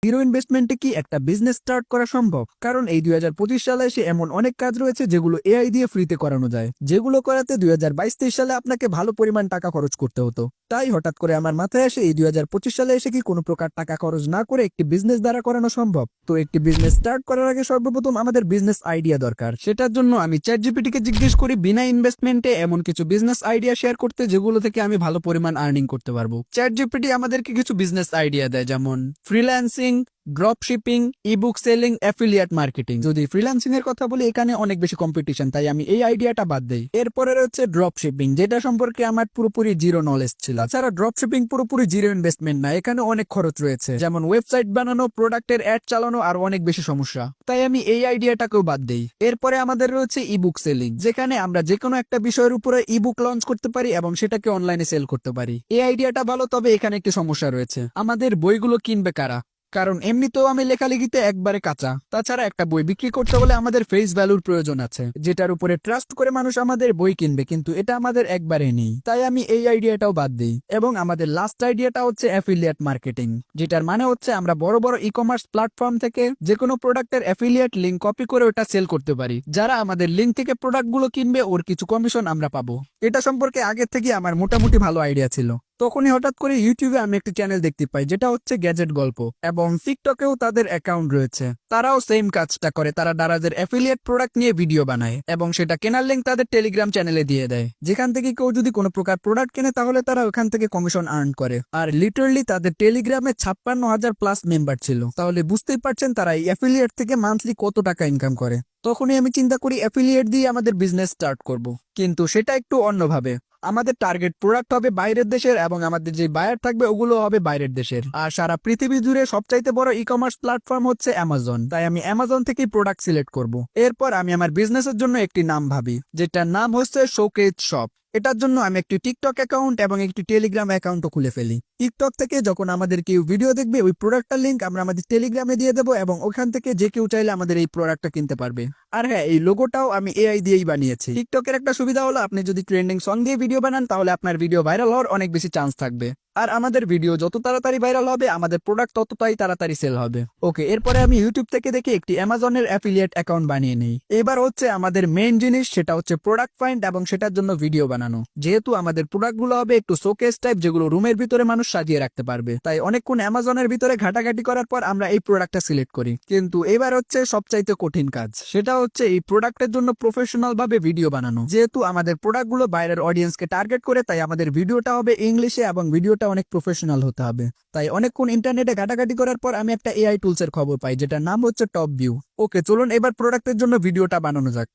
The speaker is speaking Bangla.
জিরো ইনভেস্টমেন্টে কি একটা বিজনেস স্টার্ট করা সম্ভব? কারণ এই 2025 সালে এসে এমন অনেক কাজ রয়েছে যেগুলো এআই দিয়ে ফ্রিতে করানো যায়, যেগুলো করাতে 2022-23 সালে আপনাকে ভালো পরিমাণ টাকা খরচ করতে হতো। তাই হঠাৎ করে আমার মাথায় আসে এই 2025 সালে এসে কি কোনো প্রকার টাকা খরচ না করে একটি বিজনেস দ্বারা করানো সম্ভব। তো একটি বিজনেস স্টার্ট করার আগে সর্বপ্রথম আমাদের বিজনেস আইডিয়া দরকার। সেটার জন্য আমি চ্যাটজিপিটি কে জিজ্ঞেস করি বিনা ইনভেস্টমেন্টে এমন কিছু বিজনেস আইডিয়া শেয়ার করতে যেগুলো থেকে আমি ভালো পরিমাণ আর্নিং করতে পারবো। চ্যাটজিপিটি আমাদেরকে কিছু বিজনেস আইডিয়া দেয়, যেমন freelancing, drop shipping, ebook selling, affiliate marketing. যদি ফ্রিল্যান্সিং এর কথা বলি, এখানে অনেক বেশি কম্পিটিশন, তাই আমি এই আইডিয়াটা বাদ দেই। এরপরে রয়েছে ড্রপ শিপিং, যেটা সম্পর্কে আমার পুরোপুরি জিরো নলেজ ছিল। তাছাড়া ড্রপ শিপিং পুরোপুরি জিরো ইনভেস্টমেন্ট না, এখানে অনেক খরচ রয়েছে, যেমন ওয়েবসাইট বানানো, প্রোডাক্টের অ্যাড চালানো আর অনেক বেশি সমস্যা, তাই আমি এই আইডিয়াটাকেও বাদ দেই। এরপরে আমাদের রয়েছে ইবুক সেলিং, যেখানে আমরা যে কোনো একটা বিষয়ের উপরে ইবুক লঞ্চ করতে পারি এবং সেটাকে অনলাইনে সেল করতে পারি। এই আইডিয়াটা ভালো, তবে এখানে একটি সমস্যা রয়েছে, আমাদের বইগুলো কিনবে কারা? কারণ এমনিতেও আমি লেখালেখিতে একবারে কাঁচা। তাছাড়া একটা বই বিক্রি করতে হলে আমাদের ফেস ভ্যালুর প্রয়োজন আছে, যেটার উপরে ট্রাস্ট করে মানুষ আমাদের বই কিনবে, কিন্তু এটা আমাদের একবারে নেই, তাই আমি এই আইডিয়াটাও বাদ দিই। এবং আমাদের লাস্ট আইডিয়াটা হচ্ছে অ্যাফিলিয়েট মার্কেটিং, যেটার মানে হচ্ছে আমরা বড় বড় ই কমার্স প্ল্যাটফর্ম থেকে যে কোনো প্রোডাক্টের অ্যাফিলিয়েট লিঙ্ক কপি করে ওটা সেল করতে পারি। যারা আমাদের লিঙ্ক থেকে প্রোডাক্টগুলো কিনবে ওর কিছু কমিশন আমরা পাবো। এটা সম্পর্কে আগে থেকে আমার মোটামুটি ভালো আইডিয়া ছিল। তখনই হঠাৎ করে ইউটিউবে আমি একটি চ্যানেল দেখতে পাই, যেটা হচ্ছে গ্যাজেট গল্প, এবং টিকটকেও তাদের অ্যাকাউন্ট রয়েছে। তারাও সেম কাজটা করে, তারা দারাজের অ্যাফিলিয়েট প্রোডাক্ট নিয়ে ভিডিও বানায় এবং সেটা কেনার লিঙ্ক তাদের টেলিগ্রাম চ্যানেলে দিয়ে দেয়, যেখান থেকে কেউ যদি কোনো প্রকার প্রোডাক্ট কেনে তাহলে তারা ওখান থেকে কমিশন আর্ন করে। আর লিটারালি তাদের টেলিগ্রামে 56,000 প্লাস মেম্বার ছিল, তাহলে বুঝতেই পারছেন তারা এই অ্যাফিলিয়েট থেকে মান্থলি কত টাকা ইনকাম করে। তখনই আমি চিন্তা করি অ্যাফিলিয়েট দিয়ে আমাদের বিজনেস স্টার্ট করব, কিন্তু সেটা একটু অন্যভাবে। আমাদের টার্গেট প্রোডাক্ট হবে বাইরের দেশের এবং আমাদের যে বায়ার থাকবে ওগুলো হবে বাইরের দেশের। আর সারা পৃথিবী জুড়ে সবচাইতে বড় ই কমার্স প্ল্যাটফর্ম হচ্ছে অ্যামাজন, তাই আমি অ্যামাজন থেকেই প্রোডাক্ট সিলেক্ট করব। এরপর আমি আমার বিজনেসের জন্য একটি নাম ভাবি, যেটার নাম হচ্ছে শোকেজ শপ। এটার জন্য আমি একটি টিকটক অ্যাকাউন্ট এবং একটি টেলিগ্রাম অ্যাকাউন্টও খুলে ফেলি। টিকটক থেকে যখন আমাদের কেউ ভিডিও দেখবে ওই প্রোডাক্টটার লিঙ্ক আমরা আমাদের টেলিগ্রামে দিয়ে দেবো এবং ওখান থেকে যে কেউ চাইলে আমাদের এই প্রোডাক্টটা কিনতে পারবে। আর হ্যাঁ, এই লোগোটাও আমি এআই দিয়েই বানিয়েছি। টিকটকের একটা সুবিধা হলো আপনি যদি ট্রেন্ডিং সং দিয়ে ভিডিও বানান তাহলে আপনার ভিডিও ভাইরাল হওয়ার অনেক বেশি চান্স থাকবে, আর আমাদের ভিডিও যত তাড়াতাড়ি ভাইরাল হবে আমাদের প্রোডাক্ট ততটাই তাড়াতাড়ি সেল হবে। ওকে, এরপরে আমি ইউটিউব থেকে দেখে একটি অ্যামাজনের অ্যাফিলিয়েট অ্যাকাউন্ট বানিয়ে নিই। এবার হচ্ছে আমাদের মেইন জিনিস, সেটা হচ্ছে প্রোডাক্ট ফাইন্ড এবং সেটার জন্য ভিডিও বানানো। যেহেতু আমাদের প্রোডাক্টগুলো হবে একটু শোকেস টাইপ, যেগুলো রুমের ভিতরে মানুষ সাজিয়ে রাখতে পারবে, তাই অনেকক্ষণ অ্যামাজনের ভিতরে ঘাটাঘাটি করার পর আমরা এই প্রোডাক্টটা সিলেক্ট করি। কিন্তু এবার হচ্ছে সবচাইতে কঠিন কাজ, সেটা হচ্ছে এই প্রোডাক্টের জন্য প্রফেশনাল ভাবে ভিডিও বানানো। যেহেতু আমাদের প্রোডাক্টগুলো বাইরের অডিয়েন্সকে টার্গেট করে, তাই আমাদের ভিডিওটা হবে ইংলিশে এবং ভিডিওটা অনেক প্রফেশনাল হতে হবে। তাই অনেকক্ষণ ইন্টারনেটে ঘাটাঘাটি করার পর আমি একটা এআই টুলসের খবর পাই, যেটার নাম হচ্ছে টপ ভিউ। ওকে, চলুন এবার প্রোডাক্টের জন্য ভিডিওটা বানানো যাক।